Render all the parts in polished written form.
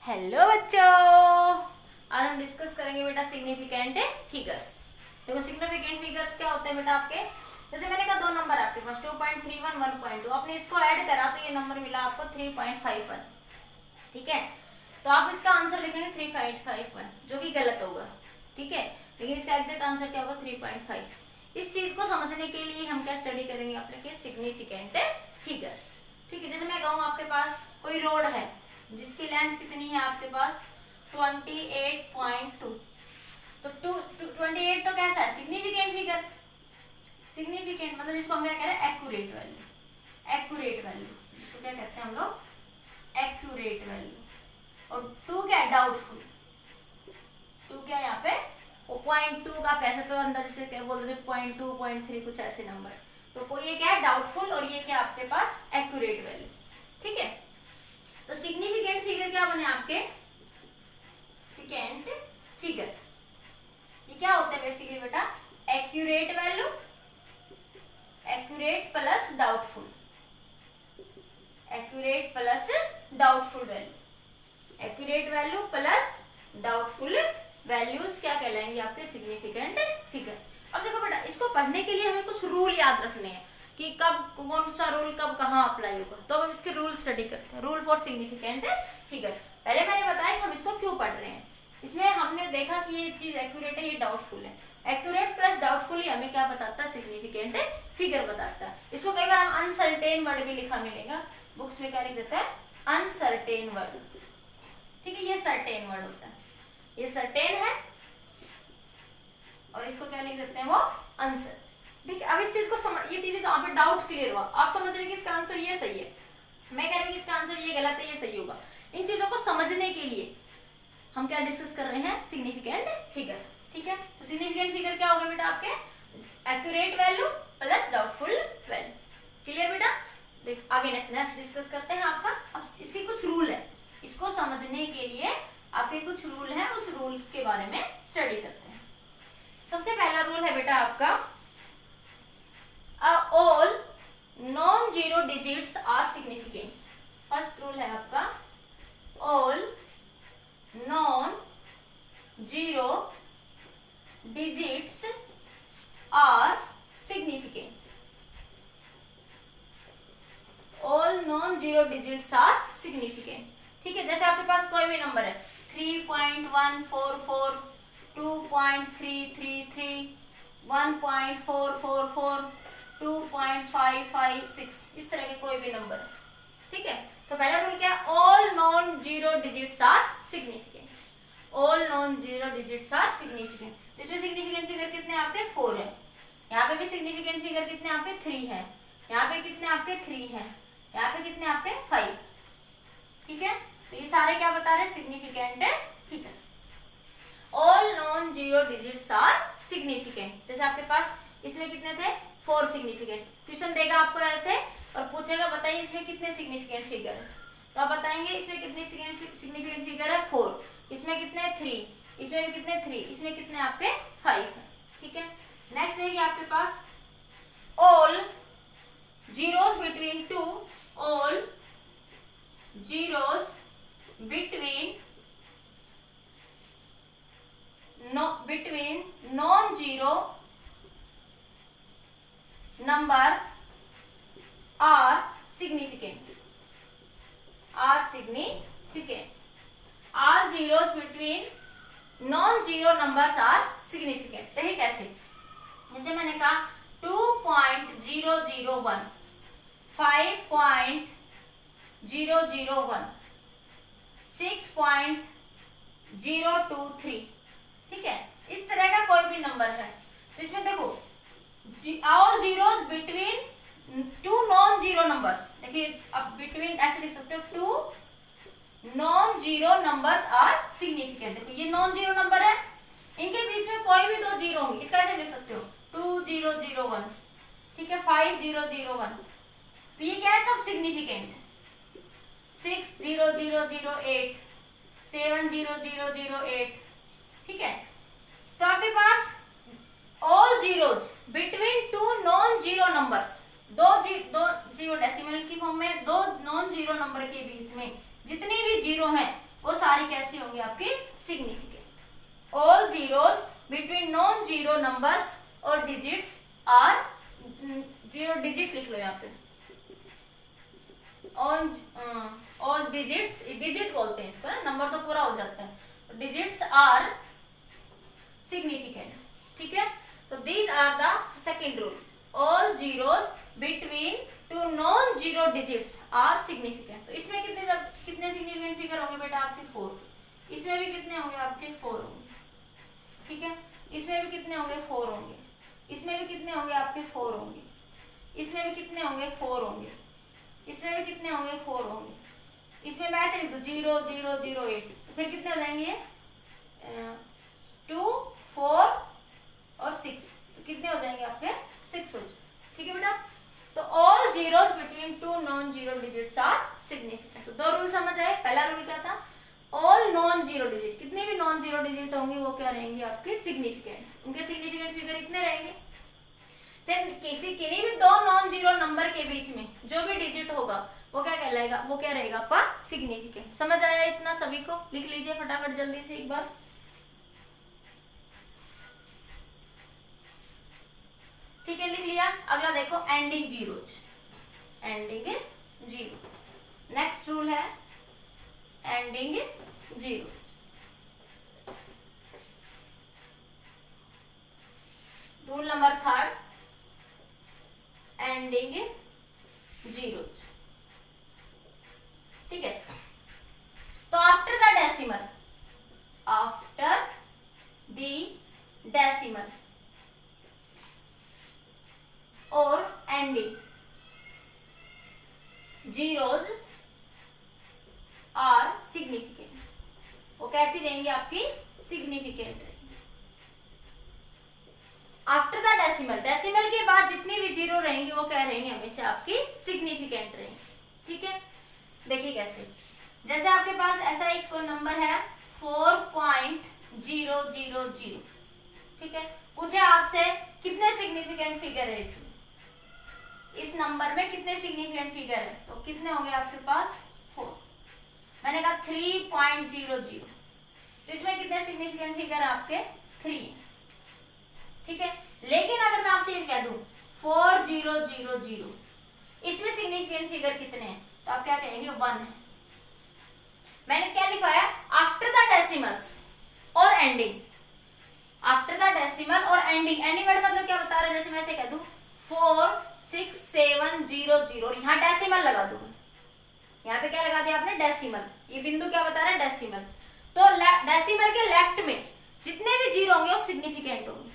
Hello बच्चों, आज हम डिस्कस करेंगे बेटा सिग्निफिकेंट फिगर्स। देखो सिग्निफिकेंट फिगर्स क्या होते हैं बेटा आपके, जैसे मैंने कहा दो नंबर आपके पास 2.31 1.2, आपने इसको ऐड करा तो ये नंबर मिला आपको 3.51। ठीक है, तो आप इसका आंसर लिखेंगे 3.51 जो कि गलत होगा। ठीक है, लेकिन इसका एग्जैक्ट आंसर क्या होगा 3.5। इस चीज को समझने के लिए हम क्या स्टडी करेंगे आपके सिग्निफिकेंट फिगर्स। ठीक है, जैसे मैं कहूँ आपके पास कोई रोड है जिसकी लेंथ कितनी है आपके पास 28.2, तो 28 तो कैसा है सिग्निफिकेंट फिगर। सिग्निफिकेंट मतलब जिसको हम क्या कह रहे हैं एक्यूरेट वैल्यू। एक्यूरेट वैल्यू जिसको क्या कहते हैं हम लोग एक्यूरेट वैल्यू। और 2 क्या है डाउटफुल। 2 क्या है यहाँ पे वो 0.2 का आप कह सकते हो, अंदर से क्या बोलते थे 0.2 0.3 कुछ ऐसे नंबर। तो ये क्या है डाउटफुल और ये क्या आपके पास एक्यूरेट वैल्यू। ठीक है, तो सिग्निफिकेंट फिगर क्या बने आपके सिग्निफिकेंट फिगर। ये क्या होते हैं बेसिकली बेटा accurate value, accurate plus doubtful, accurate plus doubtful value, accurate value plus doubtful values क्या कहलाएंगे आपके सिग्निफिकेंट फिगर। अब देखो बेटा इसको पढ़ने के लिए हमें कुछ रूल याद रखने हैं कि कब कौन सा रूल कब कहाँ अप्लाई होगा, तो अब हम इसके रूल स्टडी करते हैं। Rule for significant figure. पहले मैंने बताया कि हम इसको क्यों पढ़ रहे हैं। इसमें हमने देखा कि ये चीज एक्यूरेट है, ये डाउटफुल है। एक्यूरेट प्लस डाउटफुल ही हमें क्या बताता है सिग्निफिकेंट फिगर बताता है। इसको कई बार हम अनसर्टेन वर्ड भी लिखा मिलेगा बुक्स में, क्या लिख देता है अनसर्टेन वर्ड। ठीक है, ये सर्टेन वर्ड होता है, ये सर्टेन है और इसको क्या लिख देते हैं वो अनसर्टेन। ठीक है, अब इस चीज को समझ, ये चीजें तो आप डाउट क्लियर हुआ, आप समझ रहे हैं कि इसका आंसर ये सही है, मैं कह रही हूँ कि इसका आंसर ये गलत है ये सही होगा। इन चीजों को समझने के लिए हम क्या डिस्कस कर रहे हैं सिग्निफिकेंट फिगर। ठीक है, तो सिग्निफिकेंट फिगर क्या होगा बेटा आपके accurate value plus doubtful value. Clear बेटा, देख आगे नेक्स्ट डिस्कस करते हैं आपका। अब इसके कुछ रूल है, इसको समझने के लिए आपके कुछ रूल है, उस रूल्स के बारे में स्टडी करते हैं। सबसे पहला रूल है बेटा आपका all non-zero digits are significant। First rule है आपका all non-zero digits are significant। all non-zero digits are significant। ठीक है, जैसे आपके पास कोई भी नंबर है 3.144 2.333 1.444 2.556 इस तरह के कोई भी नंबर है। ठीक है, तो पहला रूल क्या है all non zero digits are significant. All non zero digits are significant. तो इसमें सिग्निफिकेंट फिगर कितने आपके 4 है, यहाँ पे भी सिग्निफिकेंट फिगर कितने आपके 3 है, यहाँ पे कितने आपके 3 है, यहाँ पे कितने आपके 5। ठीक है, तो ये सारे क्या बता रहे हैं significant figure. All non zero digits are significant. जैसे आपके पास इसमें कितने थे 4 सिग्निफिकेंट। क्वेश्चन देगा आपको ऐसे और पूछेगा बताइए इसमें कितने सिग्निफिकेंट फिगर है, तो आप बताएंगे इसमें कितने सिग्निफिकेंट फिगर है 4, इसमें कितने 3, इसमें भी कितने 3, इसमें कितने आपके 5 है। ठीक है, नेक्स्ट देखिए आपके पास all zeros between 2, all zeros between non zero number are significant. Are significant, are zeros between non zero numbers are significant. देखिए कैसे, जैसे मैंने कहा 2.001 5.001 6.023। ठीक है, इस तरह का कोई भी नंबर है तो इसमें देखो all zeros between 2 non zero numbers. देखिए अब बिटवीन ऐसे लिख सकते हो 2 non zero numbers are significant. देखो ये नॉन जीरो नंबर है, इनके बीच में कोई भी 2 जीरो होंगे, इसका ऐसे लिख सकते हो 2001। ठीक है, 5001, तो ये क्या है सब सिग्निफिकेंट है। 60008 70008। ठीक है, तो आपके पास all zeros between 2 non zero numbers, दो जीरो डेसिमल की फॉर्म में, 2 नॉन जीरो नंबर के बीच में जितने भी जीरो हैं वो सारी कैसी होंगी आपकी significant. All zeros between non zero numbers और डिजिट्स आर, जीरो डिजिट लिख लो यहाँ पे, ऑल डिजिट्स, डिजिट बोलते हैं इसको ना, नंबर तो पूरा हो जाता है, डिजिट्स आर सिग्निफिकेंट, ठीक है। तो these are the second rule, all zeros between two non zero digits are significant. तो इसमें कितने सिग्निफिकेंट फिगर होंगे बेटा आपके 4, इसमें भी कितने होंगे आपके 4 होंगे, ठीक है। इसमें भी कितने होंगे 4 होंगे, इसमें भी कितने होंगे आपके 4 होंगे, इसमें भी कितने होंगे 4 होंगे, इसमें भी कितने होंगे 4 होंगे, इसमें मैं ऐसे लिख दूं 0 0 0 8, तो फिर कितने हो जाएंगे 2 4 और 6, तो कितने हो जाएंगे आपके 6 हो जाए, ठीक है बेटा। तो all zeros between two non zero digits are significant. तो 2 रूल समझ आए। पहला रूल क्या था, ऑल नॉन जीरो डिजिट, कितने भी नॉन जीरो डिजिट होंगे वो क्या रहेंगे आपके सिग्निफिकेंट, उनके सिग्निफिकेंट फिगर इतने रहेंगे। फिर किन्हीं भी 2 नॉन जीरो नंबर के बीच में जो भी डिजिट होगा वो क्या कहलाएगा, वो क्या रहेगा आपका सिग्निफिकेंट। समझ आया इतना सभी को, लिख लीजिए फटाफट जल्दी से एक बार। ठीक है लिख लिया। अगला देखो ending zeros, ending zeros, next rule है ending zeros. Rule number 3, ending zeros, ठीक है। तो after the decimal, after the decimal और एंडिंग जीरोज आर सिग्निफिकेंट, वो कैसी रहेंगी आपकी सिग्निफिकेंट रहेंगी। आफ्टर द डेसिमल, डेसिमल के बाद जितनी भी जीरो रहेंगी वो क्या रहेंगी हमेशा आपकी सिग्निफिकेंट रहेंगी, ठीक है। देखिए कैसे, जैसे आपके पास ऐसा एक कोई नंबर है 4.000, ठीक है। पूछे आपसे कितने सिग्निफिकेंट फिगर है इसमें, इस नंबर में कितने सिग्निफिकेंट फिगर है, तो कितने होंगे आपके पास 4। मैंने कहा 3.00, तो इसमें कितने सिग्निफिकेंट फिगर है आपके 3, ठीक है। लेकिन अगर मैं आपसे ये कह दूं 4000, इसमें सिग्निफिकेंट फिगर कितने हैं, तो आप क्या कहेंगे 1 है। मैंने क्या लिखवाया, आफ्टर द डेसिमल्स और एंडिंग, आफ्टर द डेसिमल और एंडिंग, एंडिंग वर्ड मतलब क्या बता रहे हैं, जैसे मैं ऐसे कह दूं 46700 और यहाँ डेसिमल लगा दूं, यहाँ पे क्या लगा दिया आपने डेसिमल, ये बिंदु क्या बता रहा है डेसिमल। तो डेसिमल के लेफ्ट में जितने भी जीरो होंगे वो सिग्निफिकेंट होंगे,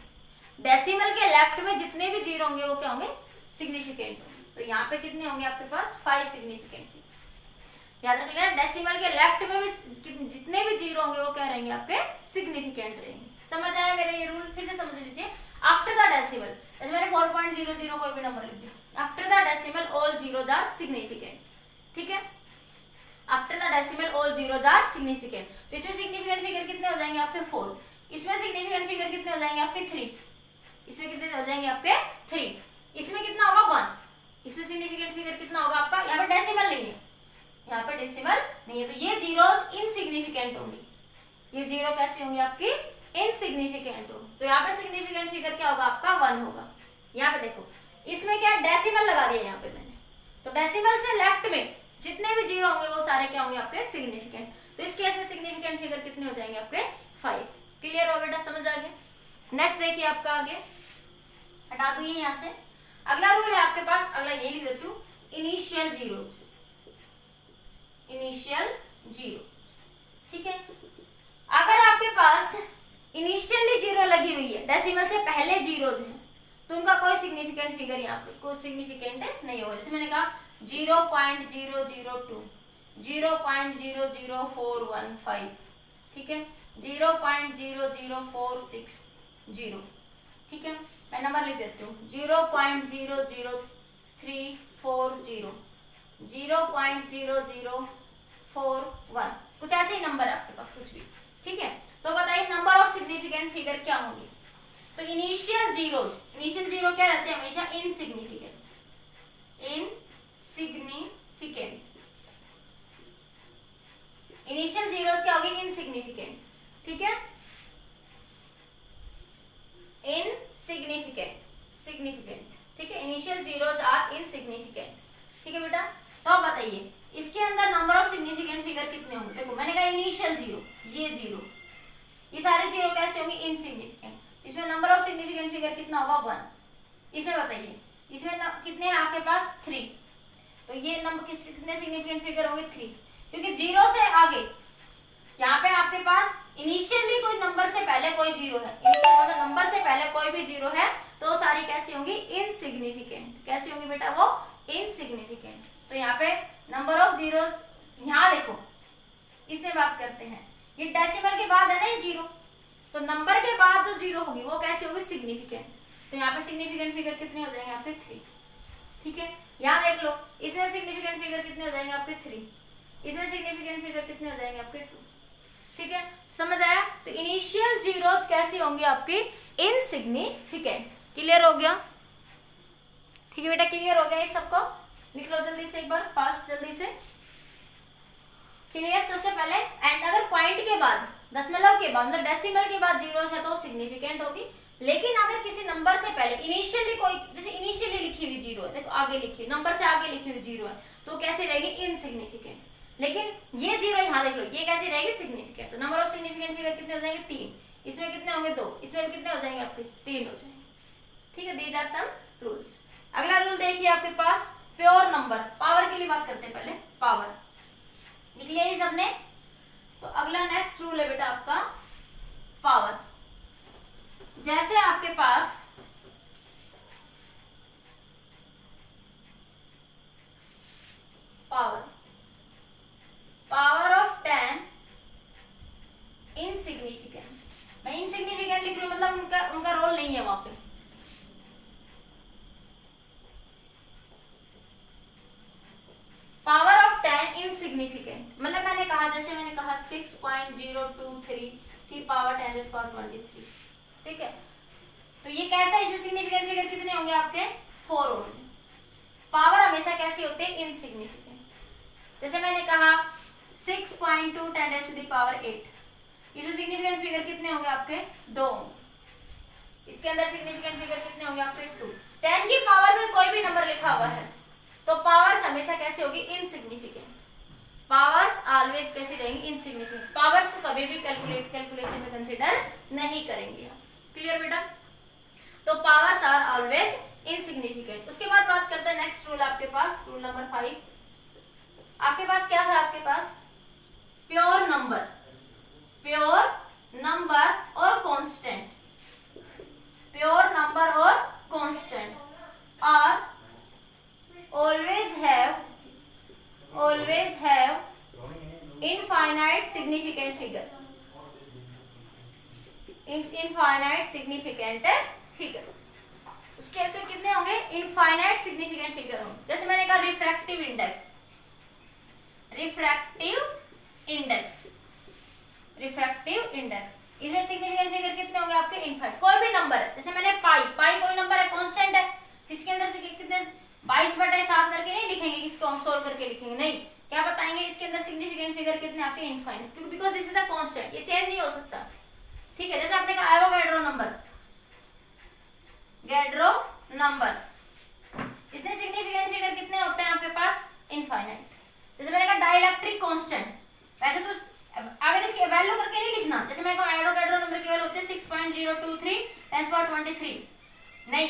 डेसिमल के लेफ्ट में जितने भी जीरो होंगे वो क्या होंगे सिग्निफिकेंट होंगे। तो यहाँ पे कितने होंगे आपके पास 5 सिग्निफिकेंट, याद रखिएगा डेसिमल के लेफ्ट में भी जितने भी जीरो होंगे वो क्या रहेंगे आपके सिग्निफिकेंट रहेंगे। समझ आया मेरा ये रूल, फिर से समझ लीजिए। आफ्टर द डेसिमल, जैसे मैंने 4.00 कोई भी नंबर लिख दिया, after the decimal all zeros are significant, ठीक है। After the decimal all zeros are significant, तो इसमें सिग्निफिकेंट फिगर कितने हो जाएंगे आपके 4, इसमें सिग्निफिकेंट फिगर कितने हो जाएंगे आपके 3, इसमें कितने हो जाएंगे आपके 3, इसमें कितना होगा 1, इसमें सिग्निफिकेंट फिगर कितना होगा आपका, यहाँ पे डेसिमल नहीं है, यहाँ पे डेसिमल नहीं है, तो ये जीरोज इनसिग्निफिकेंट होंगी, ये जीरो कैसी होंगी आपकी इनसिग्निफिकेंट हो। तो यहाँ पे सिग्निफिकेंट फिगर क्या होगा आपका 1 होगा। यहाँ पे देखो इसमें क्या डेसिमल लगा दिया यहाँ पे मैंने, तो डेसिमल से लेफ्ट में जितने भी जीरो होंगे वो सारे क्या होंगे आपके सिग्निफिकेंट, तो इस केस में सिग्निफिकेंट फिगर कितने हो जाएंगे आपके 5। क्लियर हो बेटा, समझ आ गया। नेक्स्ट देखिए आपका आगे, हटा दो ये यहाँ से। अगला रूल है आपके पास, अगला ये लिख देती हूँ, इनिशियल जीरोज, इनिशियल जीरो, ठीक है। अगर आपके पास इनिशियली जीरो लगी हुई है, डेसिमल से पहले जीरोज हैं, तो उनका कोई सिग्निफिकेंट फिगर यहाँ पे कोई सिग्निफिकेंट नहीं होगा। जैसे मैंने कहा 0.002, 0.00415, ठीक है, 0.00460, ठीक है। मैं नंबर लिख देती हूँ 0.00340, 0.0041, कुछ ऐसे ही नंबर है आपके पास कुछ भी, ठीक है। तो बताइए नंबर ऑफ सिग्निफिकेंट फिगर क्या होंगे। तो इनिशियल जीरोज, इनिशियल जीरो क्या रहते हैं हमेशा इनसिग्निफिकेंट, इनसिग्निफिकेंट, इनिशियल जीरोस क्या होगी, इनसिग्निफिकेंट, ठीक है, इनसिग्निफिकेंट, सिग्निफिकेंट, ठीक है, इनिशियल जीरोस आर इनसिग्निफिकेंट, ठीक है बेटा। तो अब बताइए इसके अंदर नंबर ऑफ सिग्निफिकेंट फिगर कितने होंगे, देखो मैंने कहा इनिशियल जीरो, ये जीरो, ये सारे जीरो कैसे होंगे, इनसिग्निफिकेंट, इसमें नंबर ऑफ सिग्निफिकेंट फिगर कितना होगा, 1। इसमें बताइए इसमें कितने हैं आपके पास, 3, तो ये नंबर कितने सिग्निफिकेंट फिगर होंगे, 3, क्योंकि जीरो से आगे यहाँ पे आपके पास इनिशियली कोई नंबर से पहले कोई जीरो है, इनिशियल मतलब नंबर से पहले कोई भी जीरो है तो सारी कैसी होंगी, इनसिग्निफिकेंट, कैसी होंगी बेटा, वो इनसिग्निफिकेंट। तो यहाँ पे नंबर ऑफ जीरोस, यहाँ देखो इससे बात करते हैं, ये डेसिमल के बाद है ना ये जीरो, तो नंबर के बाद जो जीरो होगी वो कैसी होगी, सिग्निफिकेंट। तो यहाँ पे सिग्निफिकेंट फिगर कितने हो जाएंगे आपके, 3, ठीक है। यहाँ देख लो इसमें सिग्निफिकेंट फिगर कितने हो जाएंगे आपके, 3, इसमें सिग्निफिकेंट फिगर कितने हो जाएंगे आपके, 2, ठीक है, समझ आया। तो इनिशियल जीरोस कैसी होंगी आपकी, इनसिग्निफिकेंट। क्लियर हो गया, ठीक है बेटा, क्लियर हो गया, ये सबको लिख लो जल्दी से एक बार, फास्ट जल्दी से, क्लियर। सबसे पहले एंड अगर पॉइंट के बाद, दशमलव के बाद, मतलब डेसिमल के बाद जीरो है तो सिग्निफिकेंट होगी, लेकिन अगर किसी नंबर से पहले इनिशियली कोई, जैसे इनिशियली लिखी हुई जीरो है, देखो आगे लिखी, नंबर से आगे लिखी हुई जीरो है, तो कैसे रहेगी, इनसिग्निफिकेंट। लेकिन ये जीरो यहाँ देख लो, ये कैसी रहेगी, सिग्निफिकेंट। तो नंबर ऑफ सिग्निफिकेंट फिगर कितने हो जाएंगे, 3, इसमें कितने होंगे, 2, इसमें कितने हो जाएंगे आपके, 3 हो जाएंगे, ठीक है। These are some rules. अगला रूल देखिए आपके पास, प्योर नंबर, पावर के लिए बात करते हैं पहले, पावर लिख लिया ये सबने। तो अगला नेक्स्ट रूल है बेटा आपका पावर। जैसे आपके पास पावर, पावर ऑफ 10 इनसिग्निफिकेंट, मैं इनसिग्निफिकेंट लिख रही हूँ मतलब उनका रोल नहीं है वहां पे, पावर ऑफ 10 इनसिग्निफिकेंट मतलब मैंने कहा, जैसे मैंने कहा 6.023 की पावर 10⁻23, ठीक है। तो ये कैसा है, इसमें सिग्निफिकेंट फिगर कितने होंगे आपके, 4 होंगे। पावर हमेशा कैसी होती है, इनसिग्निफिकेंट। जैसे मैंने कहा 6.2 10⁸8, इसमें सिग्निफिकेंट फिगर कितने होंगे आपके, 2 होंगे। इसके अंदर सिग्निफिकेंट फिगर कितने होंगे आपके, 2। 10 की पावर में कोई भी नंबर लिखा हुआ है तो पावर्स हमेशा कैसे होगी, इनसिग्निफिकेंट। पावर्स ऑलवेज कैसे रहेंगी, इनसिग्निफिकेंट। पावर्स को कभी भी कैलकुलेशन में कंसीडर नहीं करेंगे आप, क्लियर बेटा। तो पावर्स आर ऑलवेज इनसिग्निफिकेंट। उसके बाद बात करते हैं नेक्स्ट रूल आपके पास, रूल नंबर 5। आपके पास क्या था, आपके पास प्योर नंबर, प्योर नंबर और कांस्टेंट, प्योर नंबर और कांस्टेंट और always have infinite significant figure, infinite significant figure। उसके अंदर कितने होंगे, इनफाइनाइट सिग्निफिकेंट फिगर होंगे। जैसे मैंने कहा refractive index, refractive index, refractive index, इसमें सिग्निफिकेंट फिगर कितने होंगे आपके, इनफाइनाइट। कोई भी नंबर है, जैसे मैंने पाई, पाई कोई नंबर है, कांस्टेंट है, इसके अंदर से कितने 22/7 करके नहीं लिखेंगे, इसको हम सोल्व करके लिखेंगे, नहीं, क्या बताएंगे, इसके अंदर सिग्निफिकेंट फिगर कितने आपके, इनफाइनाइट, क्योंकि because this is the constant, ये चेंज नहीं हो सकता, ठीक है। जैसे आपने कहा एवोगैड्रो नंबर, गैड्रो नंबर, इसमें सिग्निफिकेंट फिगर कितने होते हैं आपके पास, इनफाइनाइट। जैसे मैंने कहा डाइलेक्ट्रिक कांस्टेंट, वैसे तो अगर इसकी वैल्यू करके नहीं लिखना, जैसे मैंने कहा एवोगैड्रो नंबर की वैल्यू होती है 6.023 10⁻23, नहीं,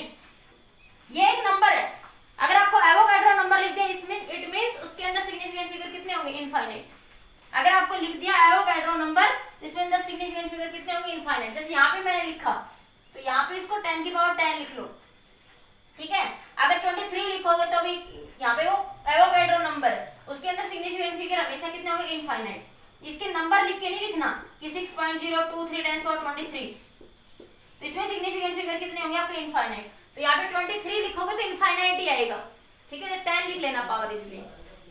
ये एक नंबर है, अगर आपको एवोगैड्रो नंबर लिख दिया इसमें, इट मींस उसके अंदर सिग्निफिकेंट फिगर कितने होंगे, इनफाइनाइट। अगर आपको लिख दिया एवोगैड्रो नंबर, इसमें अंदर सिग्निफिकेंट फिगर कितने होंगे, इनफाइनाइट। जैसे यहाँ पे मैंने लिखा, तो यहाँ पे इसको 10 की पावर 10 लिख लो, ठीक है। अगर 23 लिखोगे तो भी यहाँ पे वो एवोगैड्रो नंबर है, उसके अंदर सिग्निफिकेंट फिगर हमेशा कितने होंगे, इनफाइनाइट। इसके नंबर लिख के नहीं लिखना कि 6.023 10⁻23, तो इसमें सिग्निफिकेंट फिगर कितने होंगे आपके, इनफाइनाइट। तो यहाँ पे 23 लिखोगे तो इनफाइनाइट ही आएगा, ठीक है। 10 लिख लेना पावर इसलिए,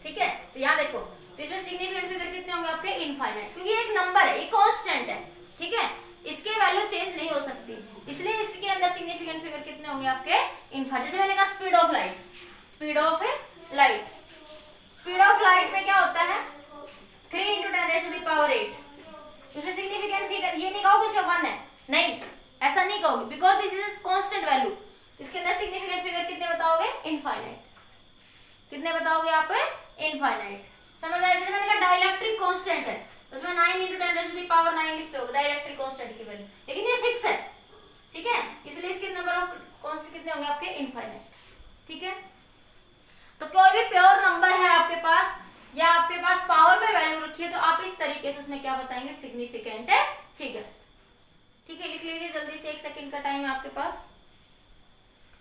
ठीक है। तो यहाँ देखो, तो इसमें सिग्निफिकेंट फिगर कितने होंगे आपके, इनफाइनाइट, क्योंकि एक नंबर है, ये कांस्टेंट है, ठीक है, इसके वैल्यू चेंज नहीं हो सकती, इसलिए इसके अंदर सिग्निफिकेंट फिगर कितने होंगे आपके, इनफाइनाइट। जैसे मैंने कहा speed of light, speed of light, speed of light में क्या होता है, 3 × 10⁸ उसमें सिग्निफिकेंट फिगर ये नहीं कहोगे इसमें 1 है, नहीं, ऐसा नहीं कहोगे, because this is constant value. इसके अंदर सिग्निफिकेंट फिगर कितने बताओगे? इनफाइनाइट। कितने बताओगे आप? इनफाइनाइट। समझ आया? जैसे मैंने कहा डाइलेक्ट्रिक कांस्टेंट है, उसमें 9 × 10⁹ लिखते हो डाइलेक्ट्रिक कांस्टेंट की वैल्यू, लेकिन ये फिक्स है, ठीक है, इसलिए इसके नंबर ऑफ कांस्टेंट कितने होंगे आपके? इनफाइनाइट। ठीक है, तो कोई भी प्योर नंबर है आपके पास या आपके पास पावर में वैल्यू रखी है, तो आप इस तरीके से उसमें क्या बताएंगे? Significant figure. ठीक है, लिख लीजिए जल्दी से, 1 सेकंड का टाइम है आपके पास।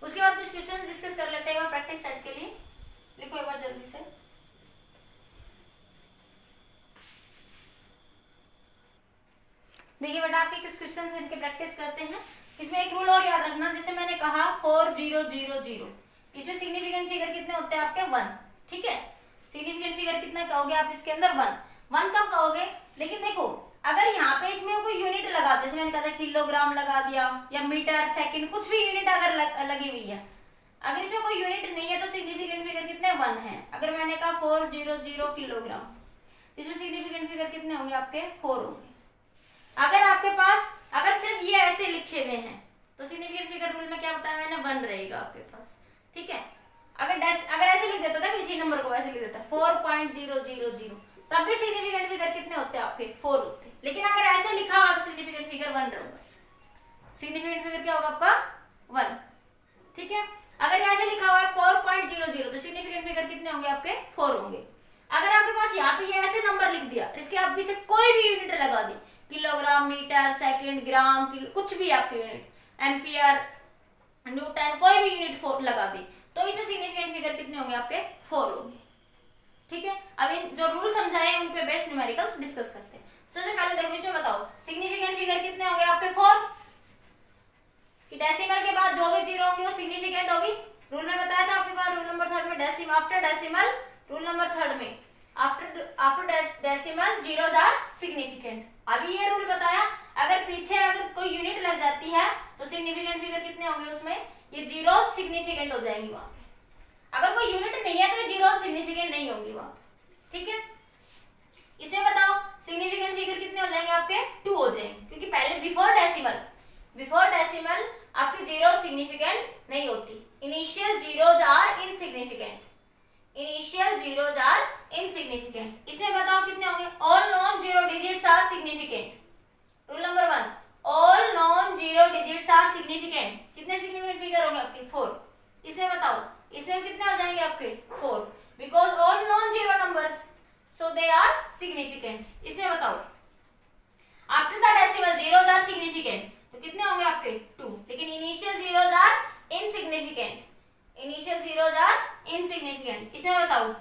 उसके बाद कुछ क्वेश्चंस डिस्कस कर लेते हैं एक बार प्रैक्टिस सेट के लिए। लिखो एक बार जल्दी से। देखिए बेटा, आपके कुछ क्वेश्चंस इनके प्रैक्टिस करते हैं। इसमें एक रूल और याद रखना, जैसे मैंने कहा 4 0 0 0, इसमें सिग्निफिकेंट फिगर कितने होते हैं आपके? 1। ठीक है, सिग्निफिकेंट फिगर कितना कहोगे आप इसके अंदर? 1 कब कहोगे? लेकिन देखो, अगर यहाँ पे इसमें कोई यूनिट लगा दे, जैसे मैंने कहा था किलोग्राम लगा दिया या मीटर, सेकंड, कुछ भी यूनिट अगर लगी हुई है, अगर इसमें कोई यूनिट नहीं है तो सिग्निफिकेंट फिगर कितने? 1 है। अगर मैंने कहा 4 0 0 किलोग्राम, तो इसमें सिग्निफिकेंट फिगर कितने होंगे आपके? 4 होंगे। अगर आपके पास अगर सिर्फ ये ऐसे लिखे हुए हैं तो सिग्निफिकेंट फिगर रूल में क्या बताया मैंने? 1 रहेगा आपके पास। ठीक है, अगर ऐसे लिख देता था, किसी नंबर को ऐसे लिख देता 4.000, तब भी सिग्निफिकेंट फिगर कितने होते हैं आपके? 4 होते। लेकिन अगर ऐसे लिखा हुआ तो सिग्निफिकेंट फिगर 1 रहेगा। सिग्निफिकेंट फिगर क्या होगा आपका? 1। ठीक है, अगर ऐसे लिखा हुआ है 4.00, तो सिग्निफिकेंट फिगर कितने होंगे आपके? 4 होंगे। अगर आपके पास यहाँ पे ये ऐसे नंबर लिख दिया, इसके आप पीछे कोई भी यूनिट लगा दी, किलोग्राम, मीटर, सेकंड, ग्राम, किलो, कुछ भी आपके यूनिट, एम्पियर, न्यूटन, कोई भी यूनिट लगा दी, तो इसमें सिग्निफिकेंट फिगर कितने होंगे आपके? 4 होंगे। ठीक है, अब इन जो रूल समझाए उन पे बेस्ड न्यूमेरिकल्स डिस्कस करते हैं। सबसे पहले देखो, इसमें बताओ सिग्निफिकेंट फिगर कितने होंगे आपके? 4। कि डेसिमल के बाद जो भी जीरो होंगे वो सिग्निफिकेंट होगी। रूल में बताया था आपके पास, रूल नंबर 3 में, decimal after decimal, rule number 3 में after decimal zeros are significant. अभी ये रूल बताया, अगर पीछे अगर कोई यूनिट लग जाती है तो सिग्निफिकेंट फिगर कितने होंगे उसमें? ये जीरो सिग्निफिकेंट हो जाएंगी वहां पे। अगर कोई यूनिट नहीं है तो ये जीरो सिग्निफिकेंट नहीं होंगी वहां पे। ठीक है, इसमें बताओ सिग्निफिकेंट फिगर कितने हो जाएंगे आपके? 2 हो जाएंगे, क्योंकि पहले बिफोर डेसिमल आपकी जीरो सिग्निफिकेंट नहीं होती। Initial zeros are insignificant, initial zeros are insignificant. इसमें बताओ कितने होंगे? All non zero digits are significant. Rule number 1, all non zero digits are significant. कितने सिग्निफिकेंट फिगर होंगे आपके? 4। इसमें बताओ, इसमें कितने हो जाएंगे आपके? 4, because all non zero numbers, so they are significant. इसमें बताओ after the decimal zeros are significant, तो कितने होंगे आपके? 2। लेकिन initial zeros are insignificant, initial zeros are insignificant. इसमें बताओ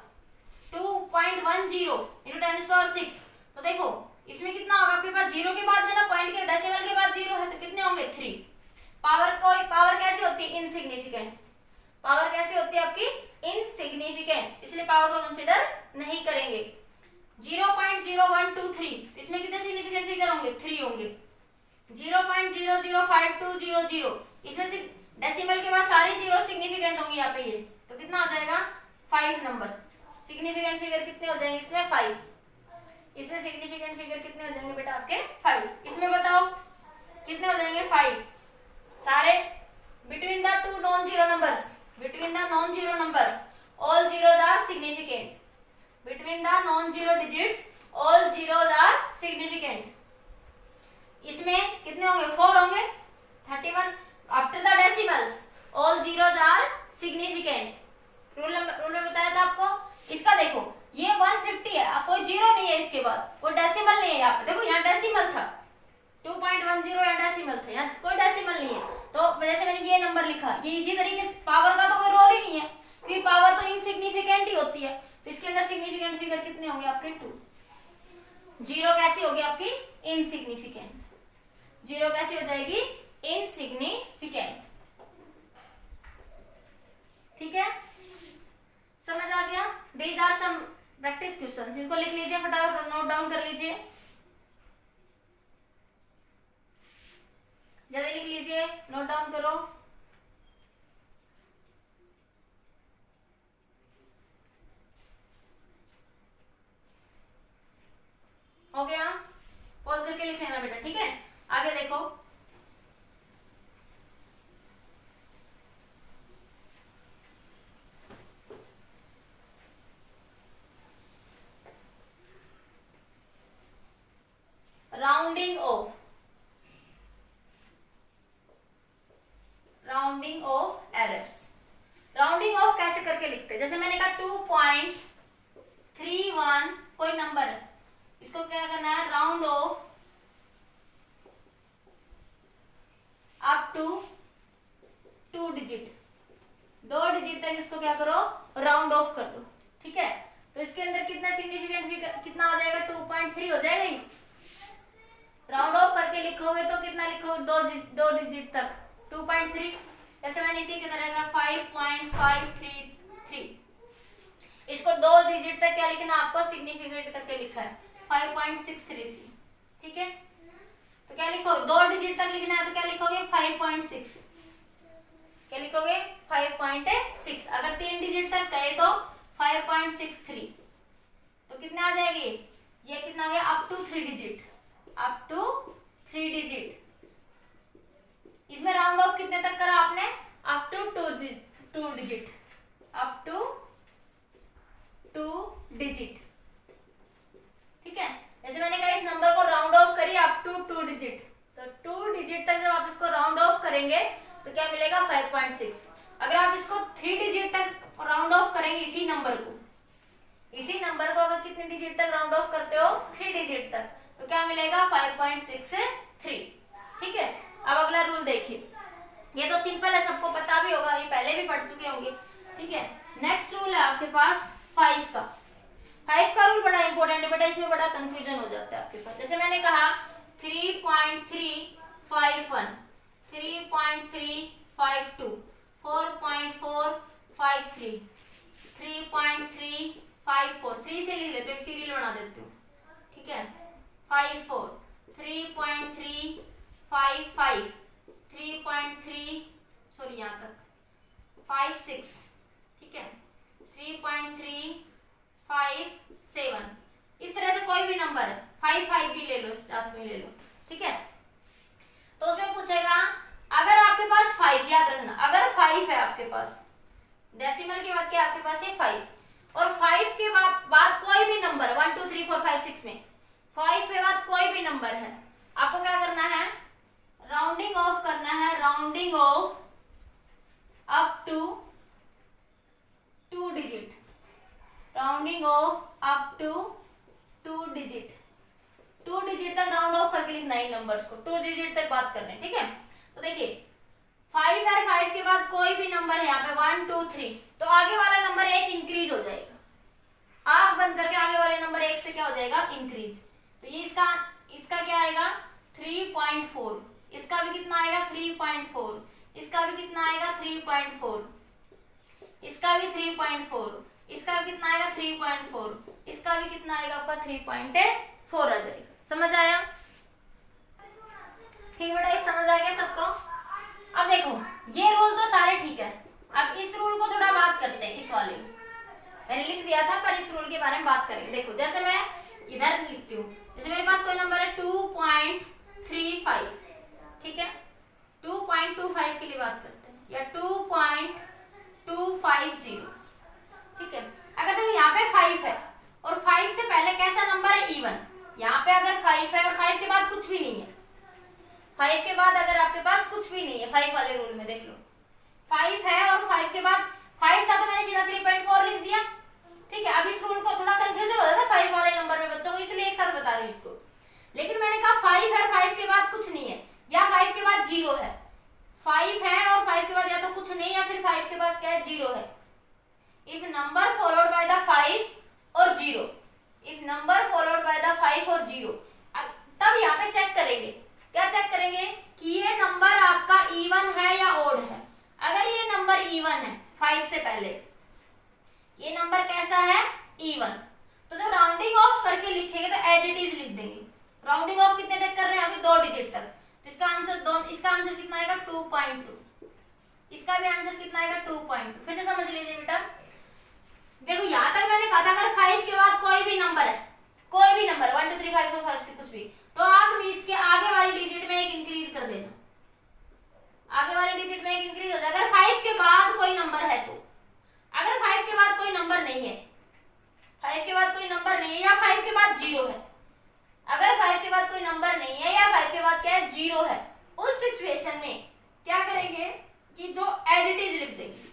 2.10 × 10⁶, तो देखो इसमें कितना होगा आपके पास? जीरो के बाद है ना, पॉइंट के डेसिमल के बाद जीरो है, तो कितने होंगे? 3। पावर कैसी होती है? इनसिग्निफिकेंट। पावर कैसी होती है आपकी? इनसिग्निफिकेंट, इसलिए पावर को कंसीडर नहीं करेंगे। 0.0123, इसमें कितने सिग्निफिकेंट फिगर होंगे? 3 होंगे। 0.005200, इसमें से डेसिमल के बाद सारे जीरो सिग्निफिकेंट होंगे यहाँ पे, ये तो कितना हो जाएगा? 5 नंबर। सिग्निफिकेंट फिगर कितने हो जाएंगे इसमें? 5। इसमें सिग्निफिकेंट फिगर कितने हो जाएंगे बेटा आपके? 5। इसमें बताओ कितने हो जाएंगे? 5 सारे। Between the two non zero numbers, between the non zero numbers all zeros are significant, between the non zero digits all zeros are significant. इसमें कितने होंगे? 4 होंगे। 31 after the decimals all zeros are significant. Rule में बताया था आपको। इसका देखो ये 150 है, कोई जीरो नहीं है इसके बाद, कोई डेसिमल नहीं है यहाँ पे। देखो यहाँ डेसिमल था 2.10, यहाँ डेसिमल था, यहाँ कोई डेसिमल नहीं है। तो जैसे मैंने ये नंबर लिखा, ये इसी तरीके से पावर का तो कोई रोल ही नहीं है, क्योंकि पावर तो इनसिग्निफिकेंट ही होती है। तो इसके अंदर सिग्निफिकेंट फिगर कितने होंगे आपके? 2। जीरो कैसी होगी आपकी? इनसिग्निफिकेंट। जीरो कैसी हो जाएगी? इनसिग्निफिकेंट। ठीक है, समझ आ गया? These are some practice questions, इसको लिख लीजिए फटाफट, नोट डाउन कर लीजिए, जल्दी लिख लीजिए, नोट डाउन करो। Rounding off errors. Rounding off कैसे करके लिखते हैं, जैसे मैंने कहा 2.31 कोई नंबर है, इसको क्या करना है, round off up to 2 digit, 2 digit तक इसको क्या करो, राउंड ऑफ कर दो। ठीक है, तो इसके अंदर कितना सिग्निफिकेंट कितना आ जाएगा, 2.3 हो जाएगा ही। राउंड ऑफ करके लिखोगे तो कितना लिखोगे, 2 डिजिट तक 2.3। जैसे मैंने इसी की तरह का 5.533, इसको 2 डिजिट तक क्या लिखना आपको, सिग्निफिकेंट करके लिखा है 5.633। ठीक है, तो क्या लिखोगे, 2 डिजिट तक लिखना है तो क्या लिखोगे 5.6, क्या लिखोगे 5.6। अगर 3 डिजिट तक गए तो 5.63, तो कितना आ जाएगी, ये कितना आ गया, up to 3 digit, up to 3 digit. इसमें राउंड ऑफ कितने तक करा आपने, up to 2 digit, up to 2 digit. ठीक है, जैसे मैंने कहा इस नंबर को राउंड ऑफ करिए अप टू 2 डिजिट, तो 2 डिजिट तक जब आप इसको राउंड ऑफ करेंगे तो क्या मिलेगा 5.6। अगर आप इसको 3 डिजिट तक राउंड ऑफ करेंगे, इसी नंबर को अगर कितने डिजिट तक राउंड ऑफ करते हो, 3 डिजिट तक, तो क्या मिलेगा 5.63। ठीक है, अब अगला रूल देखिए, ये तो सिंपल है, सबको पता भी होगा, ये पहले भी पढ़ चुके होंगे। ठीक है, नेक्स्ट रूल है आपके पास 5 का। 5 का रूल बड़ा इंपॉर्टेंट है बेटा, इसमें बड़ा कंफ्यूजन हो जाता है आपके पास। जैसे मैंने कहा 3.351, 3.352, 4.453, 3.354, 3 से लिख लेते, एक सीरियल बना देती हूँ। ठीक है, 54, 3.355, 3.3 सॉरी यहाँ तक 56। ठीक है, 3.357, इस तरह से कोई भी नंबर है, 5 भी ले लो, साथ में ले लो। ठीक है, तो उसमें पूछेगा अगर आपके पास 5, याद रखना अगर 5 है आपके पास, डेसिमल के बाद क्या आपके पास है 5, और 5 के बाद कोई भी नंबर 1 2 3 4 5 6 में 5 के बाद कोई भी नंबर है, आपको क्या करना है, राउंडिंग ऑफ करना है, rounding off up to 2 digit, rounding off up to 2 digit, 2 digit तक राउंड ऑफ करके लिखना है नंबर्स को, 2 डिजिट तक बात करने। ठीक है, तो देखिए 5 है, 5 के बाद कोई भी नंबर है यहाँ पे 1 2 3, तो आगे वाला नंबर 1 इंक्रीज हो जाएगा, आंख बंद करके आगे वाले नंबर 1 से क्या हो जाएगा, इंक्रीज। तो ये इसका क्या आएगा 3.4, इसका भी कितना आएगा 3.4, इसका भी कितना आएगा 3.4, इसका भी 3.4, इसका भी कितना आएगा 3.4, इसका भी कितना आएगा आपका 3.4 आ जाएगा। समझ आया, ठीक बेटा, ये समझ आ गया सबको। अब देखो ये रूल तो सारे ठीक है, अब इस रूल को थोड़ा बात करते हैं, इस वाले मैंने लिख दिया था पर इस रूल के बारे में बात करेंगे। देखो जैसे मैं इधर लिखती हूँ, जैसे मेरे पास कोई नंबर है 2.35, ठीक है, 2.25 के लिए बात करते हैं, या 2.250, ठीक है। अगर देखो यहाँ पे 5 है और 5 से पहले कैसा नंबर है, इवन। यहाँ पे अगर 5 है और 5 के बाद कुछ भी नहीं है, 5 के बाद अगर आपके पास कुछ भी नहीं है, 5 वाले रूल में देख लो 5 है और 5 के बाद 5 था तो मैंने सीधा 3.4 लिख दिया, ठीक है। अब इस रूल को थोड़ा कंफ्यूजन हो जाता है 5 वाले नंबर में बच्चों को, इसलिए एक साथ बता रही हूँ इसको। लेकिन मैंने कहा 5 है, 5 के बाद कुछ नहीं है, या 5 के बाद 0 है, 5 है और 5 के बाद या तो कुछ नहीं या फिर 5 के पास क्या है, 0 है। If number followed by the 5 और 0, if number followed by the 5 और 0, तब यहाँ पे चेक करेंगे, क्या चेक करेंगे कि ये नंबर आपका इवन है या ओड है। अगर ये नंबर इवन है 5 से पहले, ये नंबर कैसा है, इवन, तो जब राउंडिंग ऑफ करके लिखेंगे तो एज इट इज लिख देंगे। राउंडिंग ऑफ कितने तक कर रहे हैं, अभी 2 डिजिट तक, तो इसका आंसर कितना आएगा 2.2, इसका भी आंसर कितना आएगा 2.2। फिर से समझ लीजिए बेटा, देखो यहां तक मैंने कहा था अगर 5 के बाद कोई भी नंबर है, कोई भी नंबर 1 2 3 5 4 5 6 कुछ भी, तो आगे बीच के आगे वाली डिजिट में एक इंक्रीज कर देना, आगे वाली डिजिट में एक इंक्रीज हो जाए। अगर 5 के बाद कोई नंबर है तो, अगर 5 के बाद कोई नंबर नहीं है, 5 के बाद कोई नंबर नहीं है या 5 के बाद 0 है, अगर 5 के बाद कोई नंबर नहीं जीरो है, उस सिचुएशन में क्या करेंगे कि जो एज इट इज लिख देंगे,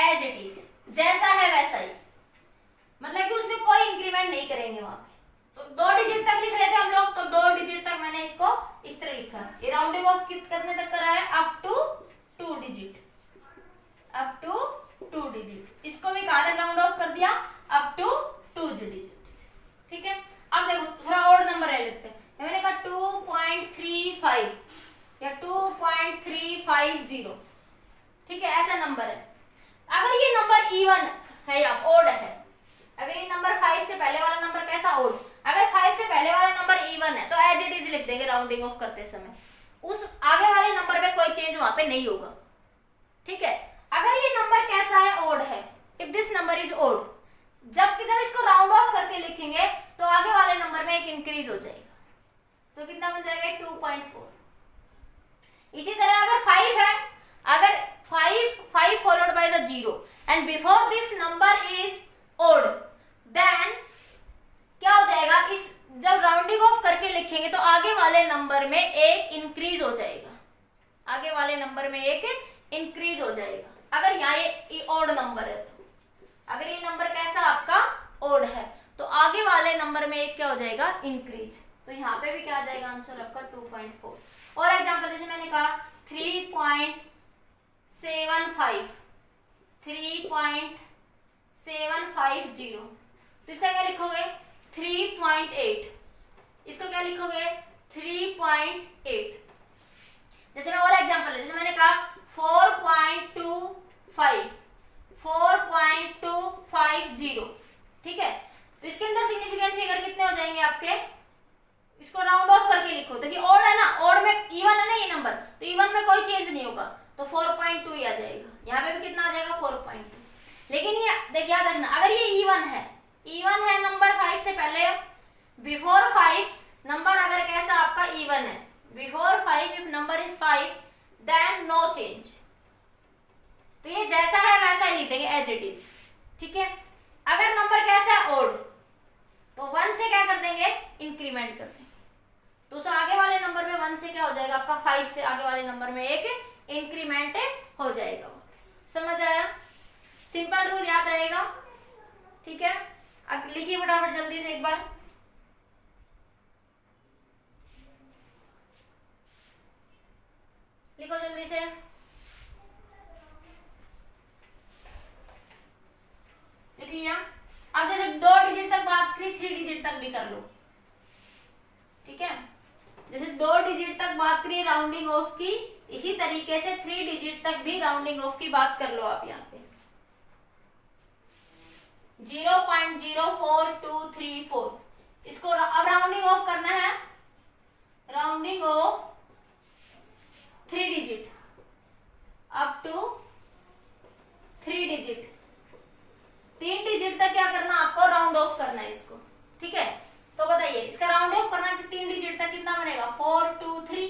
एज इट इज, जैसा है वैसा ही, मतलब कि उसमें कोई इंक्रीमेंट नहीं करेंगे वहां पे। तो 2 डिजिट तक लिख रहे थे हम लोग, तो 2 डिजिट तक मैंने इसको इस तरह लिखा। ये राउंडिंग ऑफ कितने तक करा है, up to 2 digit, up to 2 digit. इसको भी कहां तक राउंड ऑफ कर दिया, अप टू 2 डिजिट। ठीक है, अब देखो थोड़ा और नंबर ले लेते हैं। मैंने कहा 2.35 या 2.350, ठीक है, ऐसा नंबर है। अगर ये नंबर इवन है या ओड है, अगर ये नंबर 5 से पहले वाला नंबर कैसा, ओड, अगर 5 से पहले वाला नंबर इवन है तो एज इट इज लिख देंगे राउंडिंग ऑफ करते समय, उस आगे वाले नंबर में कोई चेंज वहां पे नहीं होगा। ठीक है, अगर ये नंबर कैसा है, ओड है, if this number is odd, जब इसको राउंड ऑफ करके लिखेंगे तो आगे वाले नंबर में एक इंक्रीज हो जाएगा, तो कितना बन जाएगा 2.4। इसी तरह अगर 5 है, अगर 5 followed by the 0 and before this number is odd, then क्या हो जाएगा, इस जब राउंडिंग ऑफ करके लिखेंगे तो आगे वाले नंबर में एक इंक्रीज हो जाएगा, आगे वाले नंबर में एक इंक्रीज हो जाएगा। अगर यहाँ ये ओड नंबर है, तो अगर ये नंबर कैसा आपका ओड है तो आगे वाले नंबर में एक क्या हो जाएगा, इंक्रीज। तो यहाँ पे भी क्या आ जाएगा आंसर आपका 2.4। और एग्जांपल जैसे मैंने कहा 3.75, 3.750, तो इसका क्या लिखोगे 3.8, इसको क्या लिखोगे 3.8। जैसे मैं और एग्जांपल, जैसे मैंने कहा 4.25, 4.250, ठीक है, तो इसके अंदर सिग्निफिकेंट फिगर कितने हो जाएंगे आपके, इसको राउंड ऑफ करके लिखो। देखिए ओड है ना, ओड में इवन है ना ये नंबर, तो इवन में कोई चेंज नहीं होगा, तो 4.2 ही आ जाएगा। यहाँ पे भी कितना आ जाएगा 4.2। लेकिन ये देखिए याद रखना, अगर ये इवन है नंबर 5 से पहले, बिफोर 5 नंबर अगर कैसा आपका इवन है, before 5 if number is 5 then no change, तो ये जैसा है वैसा ही लिख देंगे एज इट इज। ठीक है, अगर नंबर कैसा है ओड, तो 1 से क्या कर देंगे, इंक्रीमेंट कर देंगे, तो उस आगे वाले नंबर में 1 से क्या हो जाएगा आपका, 5 से आगे वाले नंबर में एक इंक्रीमेंट हो जाएगा। समझ आया, सिंपल रूल याद रहेगा। ठीक है, अब लिखिए फटाफट जल्दी से एक बार, लिखो जल्दी से। लिख लिया। अब जैसे 2 डिजिट तक बात करी, 3 डिजिट तक भी कर लो। ठीक है, जैसे 2 डिजिट तक बात करी राउंडिंग ऑफ की, इसी तरीके से 3 डिजिट तक भी राउंडिंग ऑफ की बात कर लो आप। यहाँ पे 0.04234, इसको अब राउंडिंग ऑफ करना है, rounding off 3 digit up to 3 digit, 3 digit तक क्या करना आपको, राउंड ऑफ करना है इसको। ठीक है, तो बताइए इसका राउंड ऑफ करना कि 3 डिजिट तक कितना बनेगा, 423,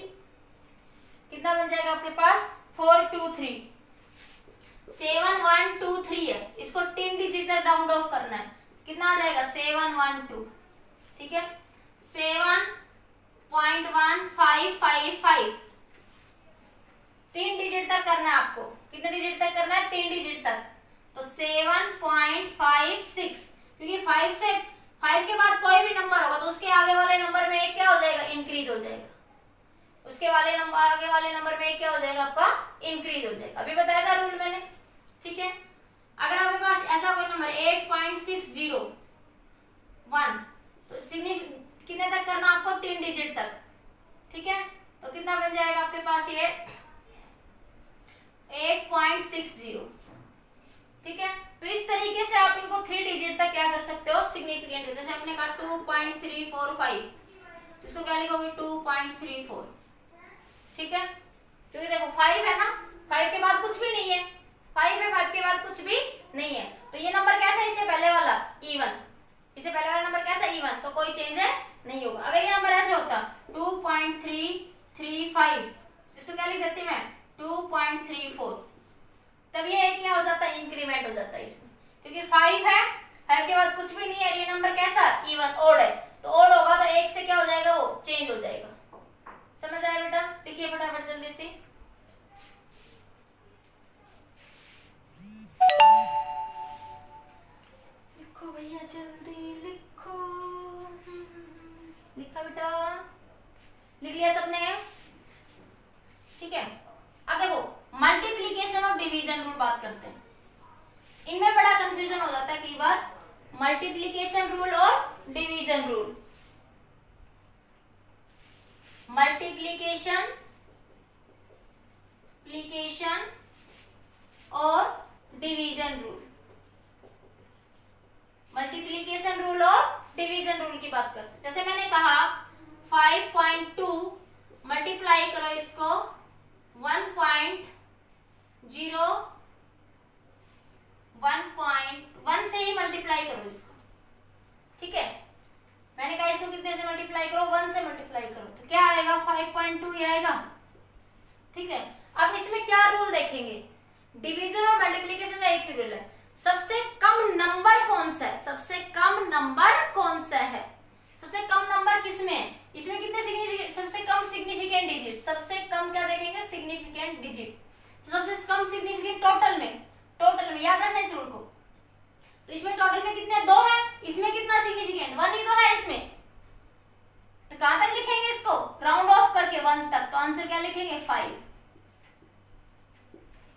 कितना बन जाएगा आपके पास 423। 7123 है, इसको 3 डिजिट तक राउंड ऑफ करना है, कितना आ जाएगा 712। ठीक है, 7.1555, 3 डिजिट तक करना है आपको। कितने डिजिट तक करना है, 3 डिजिट तक, तो 7.56, क्योंकि 5 के बाद कोई भी नंबर होगा तो उसके आगे वाले नंबर में एक क्या हो जाएगा, इंक्रीज हो जाएगा, उसके वाले नंबर आगे वाले नंबर में एक क्या हो जाएगा आपका, इंक्रीज हो जाएगा। अभी बताया था रूल मैंने। ठीक है, अगर आपके पास ऐसा कोई नंबर 8.601, तो कितने तक करना आपको, 3 डिजिट तक। ठीक है, तो कितना बन जाएगा आपके पास ये 8.60। ठीक है, तो इस तरीके से आप इनको 3 डिजिट तक क्या कर सकते हो, सिग्निफिकेंट। जैसे आपने कहा 2.345, इसको क्या लिखोगे 2.34। ठीक है, क्योंकि देखो 5 है ना, 5 के बाद कुछ भी नहीं है, 5 है, 5 के बाद कुछ भी नहीं है, तो ये नंबर कैसा है, इससे पहले वाला इवन, इससे पहले वाला नंबर कैसा इवन, तो कोई चेंज है नहीं होगा। अगर ये नंबर ऐसे होता 2.335, इसको क्या लिख देती मैं 2.34, तब ये क्या हो जाता है, इंक्रीमेंट हो जाता है इसमें, क्योंकि 5 है, 5 के बाद कुछ भी नहीं है, ये नंबर कैसा इवन ओड है, तो ओड होगा तो 1 से क्या हो जाएगा, वो चेंज हो जाएगा। लिख लिया सबने? ठीक है, अब देखो मल्टीप्लीकेशन और डिवीजन रूल बात करते हैं। इनमें बड़ा कंफ्यूजन हो जाता है कई बार, मल्टीप्लीकेशन रूल और डिवीजन रूल। मल्टीप्लीकेशन और डिवीजन रूल, मल्टीप्लीकेशन रूल और डिवीजन रूल की बात करते हैं। जैसे मैंने कहा 5.2 मल्टीप्लाई करो इसको 1.1 से ही मल्टीप्लाई करो इसको। ठीक है, मैंने कहा इसको कितने से मल्टीप्लाई करो? 1 से मल्टीप्लाई करो, तो क्या आएगा? 5.2 ही आएगा। ठीक है, अब इसमें क्या रूल देखेंगे? डिवीजन और मल्टीप्लीकेशन का एक ही रूल है, सबसे कम नंबर कौन सा है? सबसे कम नंबर कौन सा है? सबसे कम नंबर किसमें है? इसमें कितने सिग्निफिकेंट, सबसे कम सिग्निफिकेंट डिजिट, सबसे कम क्या देखेंगे? Significant digit. तो सबसे कम सिग्निफिकेंट टोटल में याद रखना इस रूल को। तो इसमें टोटल में कितने? 2 है, इसमें कितना सिग्निफिकेंट? 1 ही तो है इसमें। तो कहां तक लिखेंगे इसको? राउंड ऑफ करके 1 तक। तो आंसर क्या लिखेंगे? 5।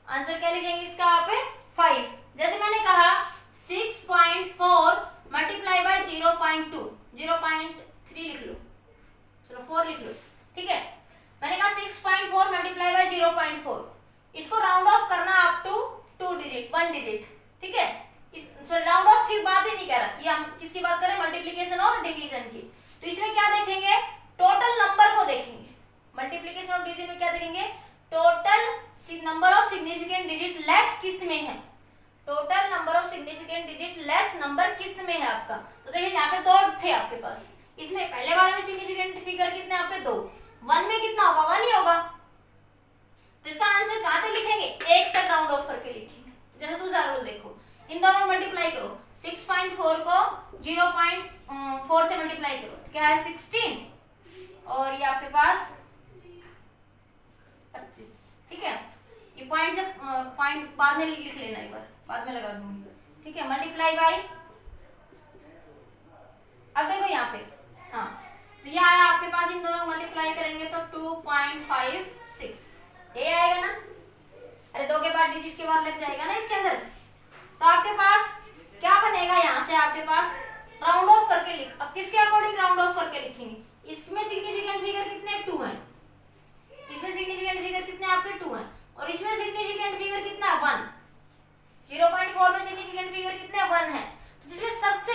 आंसर क्या लिखेंगे इसका? यहाँ पे 5। जैसे मैंने कहा 6.4 मल्टीप्लाई बाय 0.2, 0.3 लिख लो, चलो 4 लिख लो। ठीक है, मैंने कहा 6.4 मल्टीप्लाई बाय 0.4, इसको राउंड ऑफ करना अप टू 2 डिजिट, 1 डिजिट। ठीक है, राउंड ऑफ की बात ही नहीं कर रहा, ये हम किसकी बात कर रहे हैं? मल्टीप्लीकेशन और डिवीजन की। तो इसमें क्या देखेंगे? टोटल नंबर को देखेंगे। मल्टीप्लीकेशन और डिवीजन में क्या देखेंगे? Total number of significant digit less किस में है? Total number of significant digit less number किस में है आपका? तो देखिए यहाँ पे 2 थे आपके पास, इसमें पहले वाले में सिग्निफिकेंट फिगर कितने आपके? 2। 1 में कितना होगा? 1 ही होगा। तो इसका आंसर कहां तक लिखेंगे? 1 तक राउंड ऑफ करके लिखेंगे। जैसे दूसरा रूल देखो, इन दोनों को मल्टीप्लाई करो, 6.4 को 0.4 से मल्टीप्लाई करो, तो क्या है? 16 और ये आपके पास 25। ठीक है, ये पॉइंट से पॉइंट बाद में लिख लेना, एक बार बाद में लगा दूंगी। ठीक है, मल्टीप्लाई बाय, अब देखो यहाँ पे, हाँ तो ये आया आपके पास, इन दोनों को मल्टीप्लाई करेंगे तो 2.56 ये आएगा ना? अरे 2 के बाद डिजिट के बाद लग जाएगा ना इसके अंदर। तो आपके पास क्या बनेगा? यहाँ से आपके पास राउंड ऑफ करके लिख। अब किसके अकॉर्डिंग राउंड ऑफ करके लिखेंगे? इसमें सिग्निफिकेंट फिगर कितने? 2 है। इसमें सिग्निफिकेंट फिगर कितने आपके? 2 है। और इसमें सिग्निफिकेंट फिगर कितना? 1। 0.4 में सिग्निफिकेंट फिगर कितने? 1 है। तो जिसमें सबसे,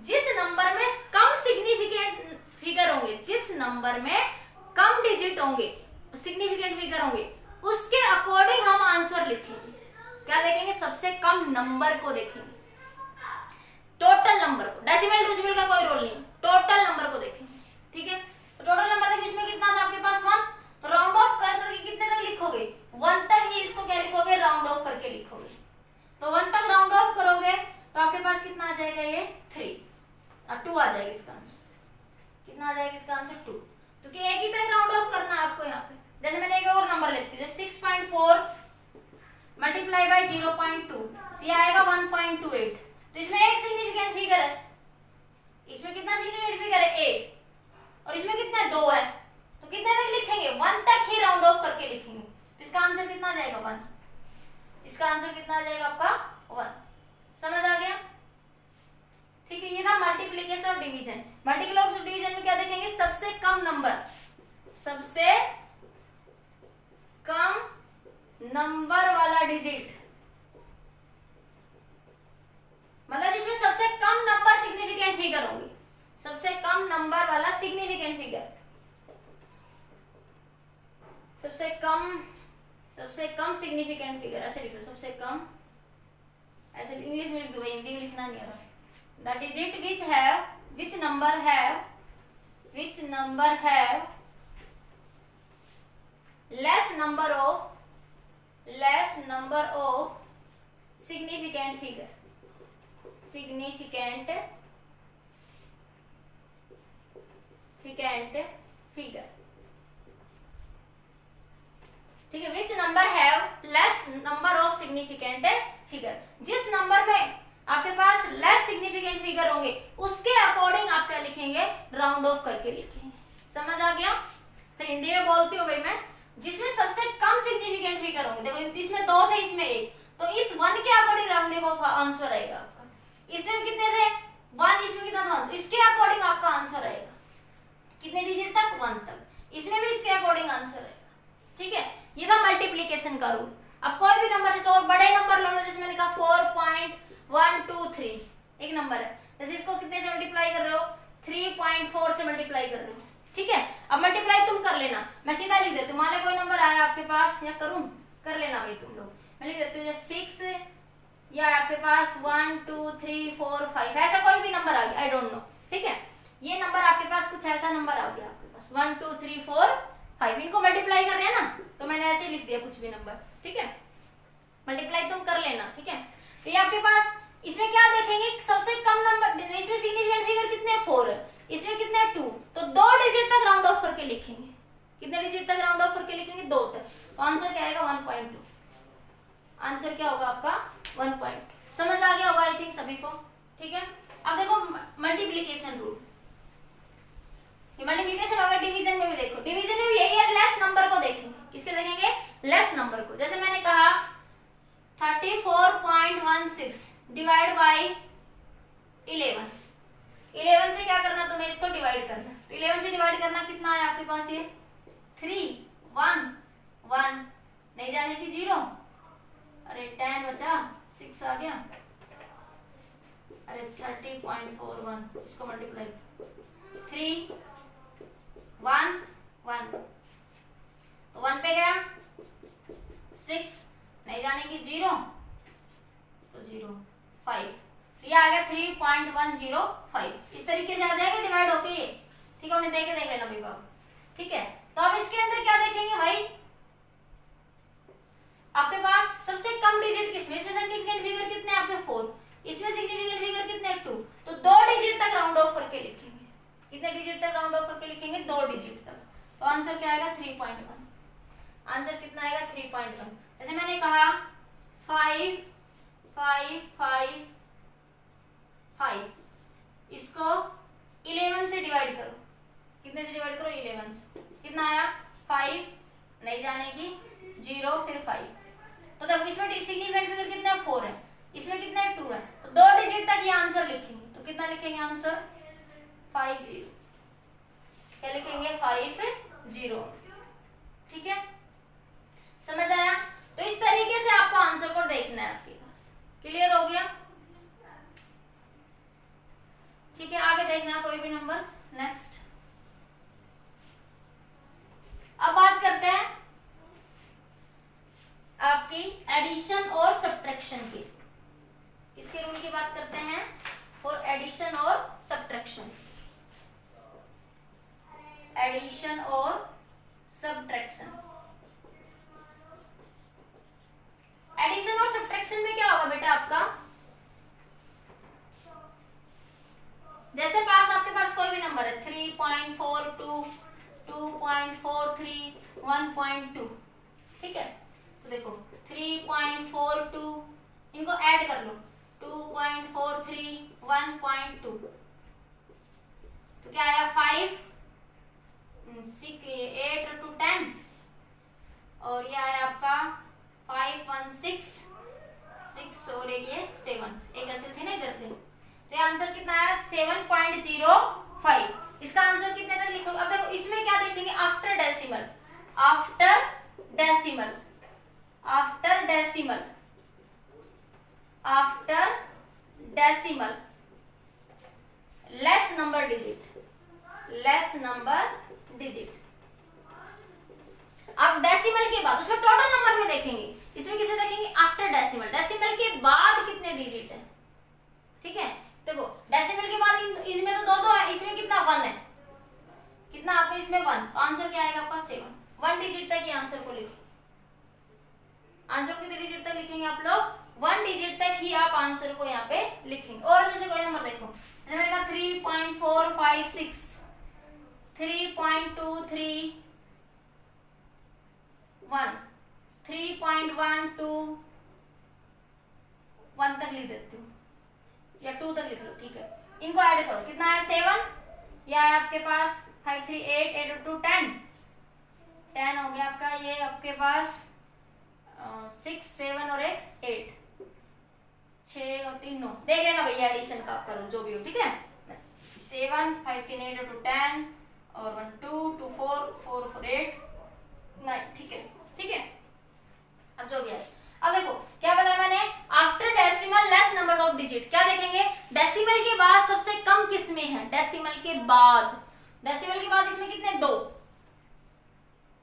जिस नंबर में कम सिग्निफिकेंट फिगर होंगे, जिस नंबर में कम डिजिट होंगे, सिग्निफिकेंट फिगर होंगे, उसके अकॉर्डिंग हम आंसर लिखेंगे। क्या देखेंगे? सबसे कम नंबर को देखेंगे, टोटल नंबर को। डेसिमल का कोई रोल नहीं, टोटल नंबर को देखेंगे। ठीक है, तो टोटल नंबर तक इसमें कितना था आपके पास? 1। तो राउंड ऑफ करके कितने तक लिखोगे? 1 तक ही इसको क्या लिखोगे? राउंड ऑफ करके लिखोगे। तो 1 तक राउंड ऑफ करोगे तो आपके पास कितना आ जाएगा? ये 3 और 2 आ जाएगा इसका आंसर। कितना आ जाएगा इसका आंसर? 2। तो कि एक ही तक राउंड ऑफ करना है आपको यहाँ पे। जैसे मैंने एक और नंबर लेती हूँ, 6.4 मल्टीप्लाई बाय 0.2, तो ये आएगा 1.28। तो इसमें एक सिग्निफिकेंट फिगर है, इसमें कितना सिग्निफिकेंट फिगर है? 8। और इसमें कितना? 2 है। तो कितने तक लिखेंगे? 1 तक ही राउंड ऑफ करके लिखेंगे। तो इसका आंसर कितना आ जाएगा? 1। इसका आंसर कितना आ जाएगा आपका? 1। समझ आ गया? ठीक है, ये था मल्टीप्लीकेशन और डिवीजन। मल्टीप्लीकेशन और डिवीजन में क्या देखेंगे? सबसे कम नंबर, सबसे कम नंबर वाला डिजिट, मतलब जिसमें सबसे कम नंबर सिग्निफिकेंट फिगर होंगे, सबसे कम नंबर वाला सिग्निफिकेंट फिगर, सबसे कम सिग्निफिकेंट फिगर, ऐसे लिख लो, सबसे कम, ऐसे इंग्लिश में लिख दो भाई, हिंदी में लिखना नहीं आ रहा। The digit which number have less number of significant figure, ठीक है। Which number have less number of significant figure, जिस नंबर में आपके पास लेस सिग्निफिकेंट फिगर होंगे उसके अकॉर्डिंग आप क्या लिखेंगे? राउंड ऑफ करके लिखेंगे। समझ आ गया? फिर हिंदी में बोलती हूँ भाई मैं, जिसमें सबसे कम सिग्निफिकेंट फिगर होंगे। देखो इसमें 2 थे, इसमें 1, तो इस 1 के अकॉर्डिंग राउंड देखो आंसर आएगा आपका। इसमें कितने थे 1, इसमें कितना था, तो इसके अकॉर्डिंग आपका आंसर आएगा कितने डिजिट तक, 1 तक। इसमें भी इसके अकॉर्डिंग आंसर आएगा। ठीक है, ये था मल्टीप्लीकेशन का रूल। अब कोई भी नंबर जैसे और बड़े नंबर लो, जैसे मैंने कहा 4.123 एक नंबर है, जैसे इसको कितने से मल्टीप्लाई कर रहे हो, 3.4 से मल्टीप्लाई कर रहे हो। ठीक है, अब मल्टीप्लाई तुम कर लेना, मैं सीधा लिख देती हूँ। मान लो कोई नंबर आया आपके पास, या करूँ, कर लेना भाई तुम लोग, मैं लिख देती हूँ 6, या आपके पास 1 2 3 4 5 ऐसा कोई भी नंबर आ गया, आई डोंट नो। ठीक है, ये नंबर आपके पास कुछ ऐसा नंबर आ गया आपके पास 1 2 3 4 5, इनको मल्टीप्लाई कर रहे हैं ना, तो मैंने ऐसे लिख दिया कुछ भी नंबर। ठीक है, मल्टीप्लाई तुम कर लेना। ठीक है, तो ये आपके पास इसमें क्या देखेंगे, सबसे कम नंबर, इसमें सिग्निफिकेंट फिगर कितने 4 है, इसमें कितने 2, तो 2 डिजिट तक राउंड ऑफ करके लिखेंगे। कितने डिजिट तक राउंड ऑफ करके लिखेंगे, 2 तक, तो आंसर क्या आएगा 1.2। आंसर क्या होगा आपका 1.2। समझ आ गया होगा आई थिंक सभी को। ठीक है, अब देखो मल्टीप्लीकेशन रूल, मल्टीप्लीकेशन होगा, डिवीजन में भी देखो, डिवीजन में भी यही है, लेस नंबर को देखेंगे। किसके देखेंगे, लेस नंबर को। जैसे मैंने कहा 34.16 डिवाइड बाय 11, 11 से क्या करना, तुम्हें इसको डिवाइड करना, तो 11 से डिवाइड करना कितना है आपके पास, ये 3 1 1 नहीं जाने की 0, अरे 10 बचा, 6 आ गया, अरे 30.41, इसको मल्टीप्लाई 3 1 1, तो 1 पे गया, 6 नहीं जाने की 0, तो 0 5, ये आ गया 3.105। इस तरीके से आ जाएगा डिवाइड होके ये। ठीक है, उन्हें देख लेना भाई बाबू। ठीक है, तो अब इसके अंदर क्या देखेंगे भाई, आपके पास सबसे कम डिजिट किसमें, इसमें सिग्निफिकेंट फिगर कितने आपके 4, इसमें सिग्निफिकेंट फिगर कितने 2, तो 2 डिजिट तक राउंड ऑफ करके लिखेंगे। कितने डिजिट तक राउंड ऑफ करके लिखेंगे, 2 डिजिट तक, तो आंसर क्या आएगा 3.1। आंसर कितना आएगा 3.1। जैसे मैंने कहा 5 5 5 5, इसको 11 से डिवाइड करो, कितने से डिवाइड करो, 11 से, कितना आया 5 नहीं जाने की 0 फिर 5, तो देखो इसमें सिग्निफिकेंट फिगर कितना 4 है, इसमें कितना 2 है, तो 2 डिजिट तक ये आंसर लिखेंगे, तो कितना लिखेंगे आंसर 50, क्या लिखेंगे 50। ठीक है, समझ आया। तो इस तरीके से आपको आंसर को देखना है आपके पास, क्लियर हो गया। ठीक है, आगे देखना कोई भी नंबर। नेक्स्ट अब बात करते हैं आपकी एडिशन और सब्ट्रैक्शन की। इसके रूल की बात करते हैं फॉर एडिशन और सब्ट्रैक्शन। एडिशन और सब्ट्रैक्शन, एडिशन और सब्ट्रैक्शन में क्या होगा बेटा आपका, जैसे पास आपके पास कोई भी नंबर है 3.42 2.43 1.2, ठीक है, तो देखो 3.42 इनको ऐड कर लो, 2.43 1.2, तो क्या आया 5 6 8 to 10, और ये आया आपका 5 1 6 6 और एक ये 7, एक ऐसे थे ना इधर से, तो ये आंसर कितना आया 7.05। इसका आंसर कितने तक लिखोगे। अब देखो इसमें क्या देखेंगे, after decimal, after decimal, after decimal, after decimal, less number digit, less number digit. अब डेसिमल के बाद उसमें टोटल नंबर में देखेंगे, इसमें किसे देखेंगे आफ्टर डेसिमल, डेसिमल के बाद कितने डिजिट है। ठीक है, देखो डेसिमल के बाद इनमें तो दो है, इसमें कितना 1 है, कितना आपको इसमें 1, तो आंसर क्या आएगा आपका 7। 1 डिजिट तक ये आंसर को लिखो। आंसर कितने डिजिट तक लिखेंगे आप लोग, 1 डिजिट तक ही आप आंसर को यहाँ पे लिखेंगे। और जैसे कोई नंबर देखो, जैसे मैंने कहा 3.456 3.23 1 3.12 1 तक लिख देती हूँ या 2 तक लिख लो, ठीक है, इनको ऐड करो, कितना है 7, या आपके पास 5 3 8 8 2 10, आपके पास 6 7 और एक 8, 6 और 3 9, देख लेना भैया एडिशन का आप करो जो भी हो, ठीक है। 7 5 3 8 2 10 और 1 2 2 4 4 4 8 9, ठीक है, ठीक है। अब जो भी है, अब देखो क्या बताया मैंने, after decimal less number of digit, क्या देखेंगे, डेसिमल के बाद सबसे कम किसमें है, डेसिमल के बाद, डेसिमल के बाद इसमें कितने, 2,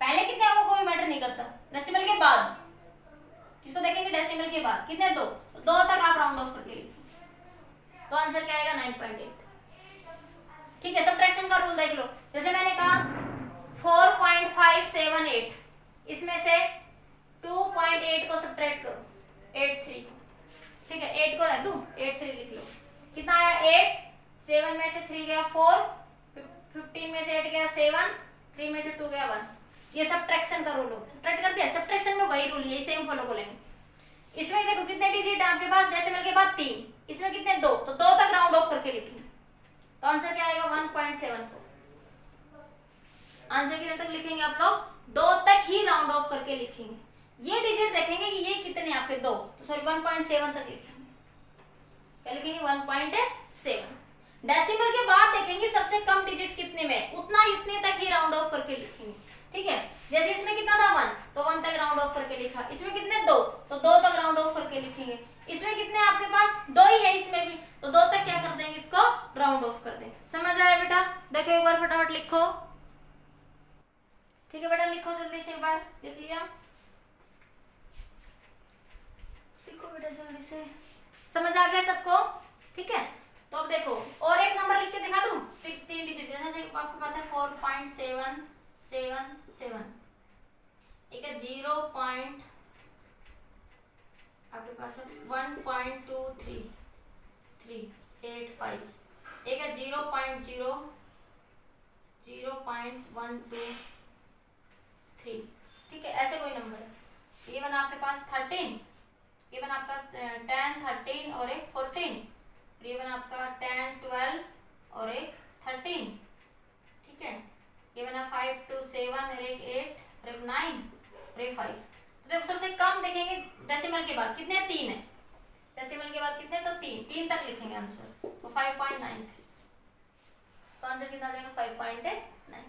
पहले कितने हैं वो कोई मैटर नहीं करता, डेसिमल के बाद किसको देखेंगे, डेसिमल के बाद कितने, 2, तो 2 तक आप राउंड ऑफ करके लिखो, तो आंसर क्या आएगा 9.8, ठीक है। सब्ट्रैक्शन का रूल देख लो, जैसे मैंने कहा 4.578, इसमें से 2.8 को सब्ट्रैक्ट करो, 83 को, ठीक है, 8 को रख दूं, 83 लिख लो, कितना आया 8, 7 में से 3 गया 4, 15 में से 8 गया 7, 3 में से 2 गया 1, ये सब्ट्रैक्शन का रूल हो, सब्ट्रैक्ट कर दिया। सब्ट्रैक्शन में वही रूल है, सेम फॉलो करेंगे। इसमें देखो कितने डिजिट है आपके पास, डेसिमल के बाद 3, इसमें कितने 2, तो 2 तक राउंड ऑफ करके लिखेंगे, तो आंसर क्या आएगा 1.74, आंसर कितने तक लिखेंगे आप लोग, 2 तक ही राउंड ऑफ करके लिखेंगे। ये डिजिट देखेंगे कि ये कितने आपके 2, तो सॉरी 1.7 तक लिखेंगे, क्या लिखेंगे 1.7। डेसिमल के बाद देखेंगे सबसे कम डिजिट कितने में, उतना इतने तक ही राउंड ऑफ करके लिखेंगे, ठीक है। जैसे इसमें कितना था 1, तो 1 तक राउंड ऑफ करके लिखा, इसमें कितने 2, तो 2 तक राउंड ऑफ करके लिखेंगे, इसमें कितने आपके पास 2 ही है, इसमें भी तो 2 तक क्या कर देंगे, इसको राउंड ऑफ कर देंगे। समझ आया बेटा, देखो एक बार फटाफट लिखो, ठीक है बेटा, लिखो जल्दी से, एक बार देख लिया, लिखो बेटा जल्दी से, समझ आ गया सबको, ठीक है। तो अब देखो और एक नंबर लिख के दिखा दूं, 3 डिजिट, जैसे आपके पास है 4.777, एक है 0. आपके पास है 1.23385, एक है 0.123, ठीक है, ऐसे कोई नंबर है। ये बना आपके पास 13, ये बना आपका 10 13 और एक 14, ये बना आपका 10 12 और एक 13, ठीक है। ये बना 5 2 7 और एक 8 और एक 9 और एक 5। तो देखो सबसे कम देखेंगे डेसिमल के बाद कितने, 3 है, डेसिमल के बाद कितने, तो 3 तक लिखेंगे आंसर, तो 5.93, तो आंसर कितना आ जाएगा 5.93,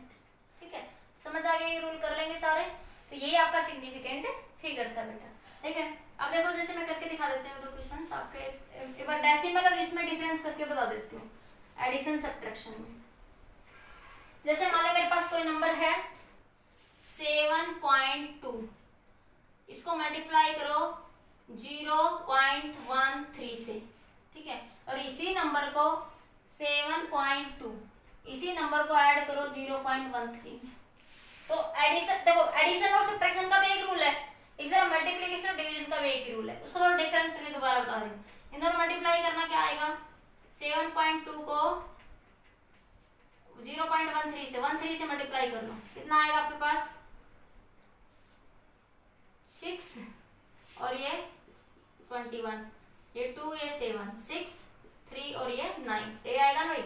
ठीक है। समझ आ गया, ये रूल कर लेंगे सारे, तो यही आपका सिग्निफिकेंट फिगर था बेटा, ठीक है। अब देखो जैसे मैं करके दिखा देती हूँ दो क्वेश्चंस आपके, एक बार डेसिमल और इसमें डिफरेंस करके बता देती हूँ, एडिशन सब्ट्रैक्शन में। जैसे मान लो मेरे पास कोई नंबर है 7.2, इसको मल्टीप्लाई करो 0.13 से, ठीक है, और इसी नंबर को 7.2 इसी नंबर को ऐड करो 0.13, तो एडिशन, देखो एडिशन और सब्ट्रैक्शन का भी एक रूल है, इस तरह मल्टीप्लिकेशन और डिवीजन का भी एक ही रूल है, उसको थोड़ा डिफरेंस करके दोबारा बता रही हूँ। इन दोनों मल्टीप्लाई करना क्या आएगा, 7.2 को 0.13 से 13 से मल्टीप्लाई कर लो, कितना आएगा आपके पास 6 और ये 21, ये 2 ये 7 6 3 और ये 9, ये आएगा ना भाई,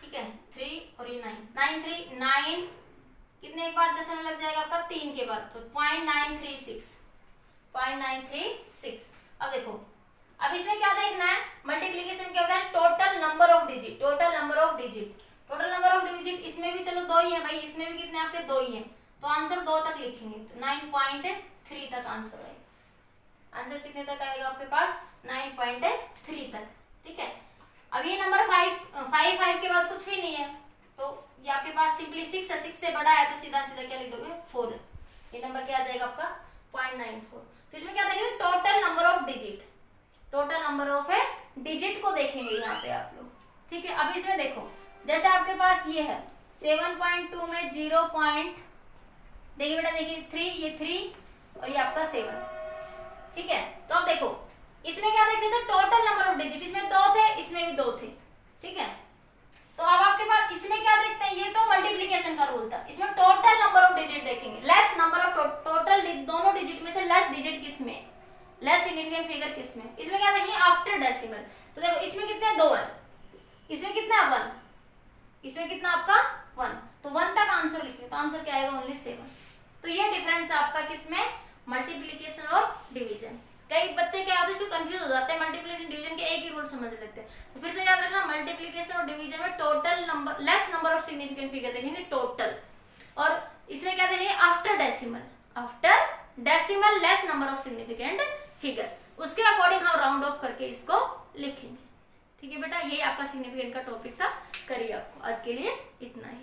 ठीक है, 3 और ये 9 9 3 9, कितने एक बार दशमलव लग जाएगा आपका 3 के बाद, तो 0.936। अब देखो, अब इसमें क्या देखना है, मल्टीप्लिकेशन क्या होता है, total number of digit, total number of digit, total number of digit, इसमें भी चलो 2 ही है भाई, इसमें भी कितने आपके 2 ही है, तो आंसर 2 तक लिखेंगे, तो 9.3 तक आंसर आएगा, आंसर कितने तक आएगा आपके पास 9.3 तक, ठीक है। अब ये नंबर 5 के बाद कुछ भी नहीं है, तो ये आपके पास सिंपली 6 है, 6 से बड़ा है तो सीधा सीधा क्या लिख दोगे 4, ये नंबर क्या आ जाएगा आपका 0.94। तो इसमें क्या देखेंगे, total number of digit, total number of digit को देखेंगे यहाँ पे आप लोग, ठीक है। अब इसमें देखो जैसे आपके पास ये है 7.2 में 0. देखिए बेटा, देखिए 3, ये 3 और ये आपका 7, ठीक है। तो अब देखो इसमें क्या देखते थे, टोटल नंबर ऑफ डिजिट, इसमें 2 थे, इसमें भी 2 थे, ठीक है। तो अब आपके पास इसमें क्या देखते हैं, ये तो मल्टीप्लिकेशन का रूल था, इसमें टोटल नंबर ऑफ डिजिट देखेंगे, लेस नंबर ऑफ टोटल दोनों डिजिट में से लेस डिजिट किसमें, लेस सिग्निफिकेंट फिगर किसमें, इसमें क्या देखेंगे आफ्टर डेसिमल। तो देखो इसमें कितने 2 है, इसमें कितना 1, इसमें कितना आपका 1, तो 1 तक आंसर लिखेंगे, तो आंसर क्या आएगा ओनली 7, तो ये डिफरेंस आपका किसमें, मल्टीप्लीकेशन और डिवीजन। कई बच्चे क्या होते हैं इसमें कंफ्यूज हो जाते हैं, मल्टीप्लिकेशन डिवीजन के एक ही रूल समझ लेते हैं। तो फिर से याद रखना, मल्टीप्लिकेशन और डिवीजन में total number less number of significant figure देखेंगे टोटल, और इसमें क्या देखेंगे after decimal less number of significant figure, उसके अकॉर्डिंग हम राउंड ऑफ करके इसको लिखेंगे। ठीक है बेटा, ये आपका सिग्निफिकेंट का टॉपिक था। करिए, आपको आज के लिए इतना ही।